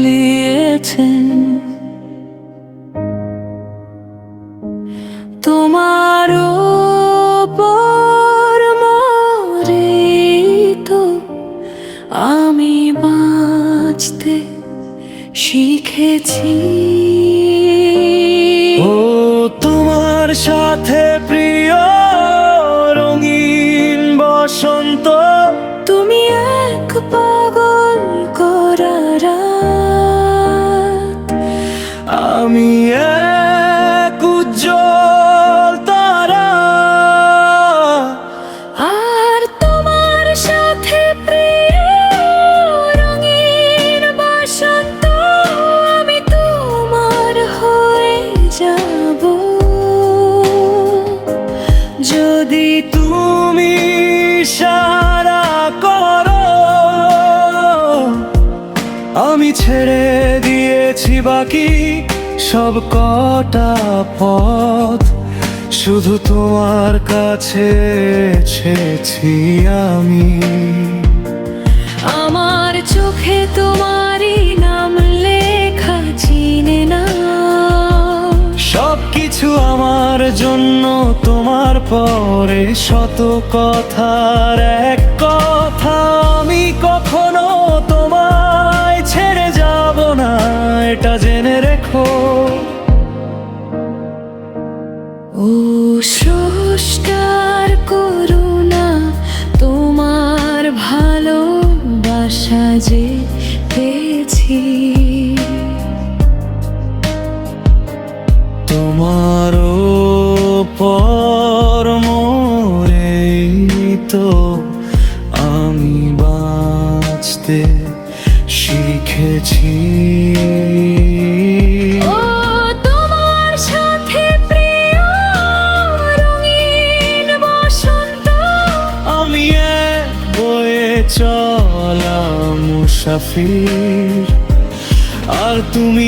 ভুলিয়েছেন। তোমার উপর মরেই তো আমি বাঁচতে শিখেছি। ও তোমার সাথে প্রিয় রঙিন বসন্ত, তুমি এক পাগল করা রাত, আমি এক উজ্জ্বল তারা। আর তোমার সাথে প্রিয় রঙিন বসন্ত, আমি তোমার হয়ে যাব যদি তুমি ইশারা করো, আমি ছেড়ে দিয়েছি বাকি সব কটা পথ, শুধু তোমার কাছে ছেছি আমি। আমার চোখে তোমারই নাম লেখা, চিনে না সবকিছু আমার জন্য তোমার পরে শত কথার এক কথা, আমি কখনো তোমায় ছেড়ে যাব না, এটা জেনে রেখো। ও স্রষ্টার করুণা, তোমার ভালোবাসা যে পেয়েছি। তোমার উপর মরেই তো আমি বাঁচতে শিখেছি। ও তোমার সাথে প্রিয় রঙিন বসন্ত, আমি এক বয়ে চলা মুসাফির, আর তুমি